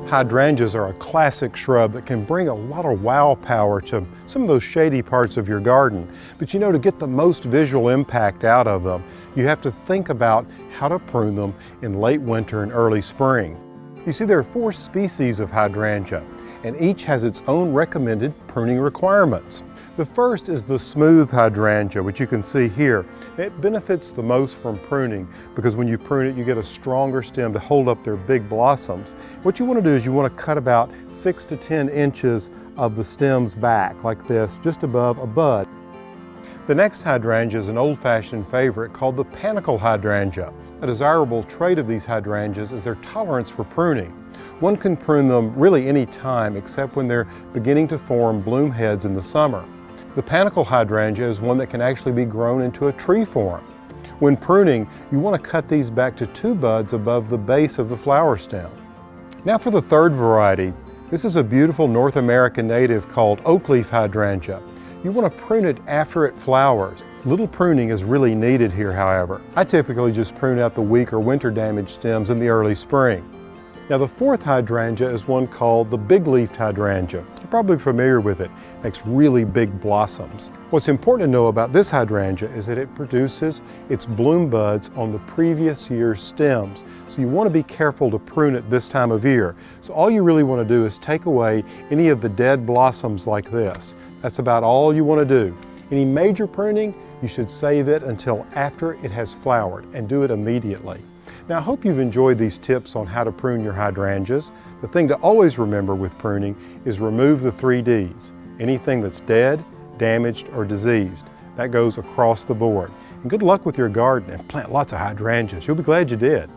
Hydrangeas are a classic shrub that can bring a lot of wow power to some of those shady parts of your garden. But you know, to get the most visual impact out of them, you have to think about how to prune them in late winter and early spring. You see, there are 4 species of hydrangea, and each has its own recommended pruning requirements. The first is the smooth hydrangea, which you can see here. It benefits the most from pruning because when you prune it, you get a stronger stem to hold up their big blossoms. What you want to do is you want to cut about 6 to 10 inches of the stems back like this, just above a bud. The next hydrangea is an old-fashioned favorite called the panicle hydrangea. A desirable trait of these hydrangeas is their tolerance for pruning. One can prune them really any time except when they're beginning to form bloom heads in the summer. The panicle hydrangea is one that can actually be grown into a tree form. When pruning, you want to cut these back to 2 buds above the base of the flower stem. Now for the third variety. This is a beautiful North American native called oakleaf hydrangea. You want to prune it after it flowers. Little pruning is really needed here, however. I typically just prune out the weak or winter damaged stems in the early spring. Now the fourth hydrangea is one called the big-leafed hydrangea. You're probably familiar with it. It makes really big blossoms. What's important to know about this hydrangea is that it produces its bloom buds on the previous year's stems. So you want to be careful to prune it this time of year. So all you really want to do is take away any of the dead blossoms like this. That's about all you want to do. Any major pruning, you should save it until after it has flowered and do it immediately. Now I hope you've enjoyed these tips on how to prune your hydrangeas. The thing to always remember with pruning is remove the 3 Ds. Anything that's dead, damaged, or diseased. That goes across the board. And good luck with your garden and plant lots of hydrangeas. You'll be glad you did.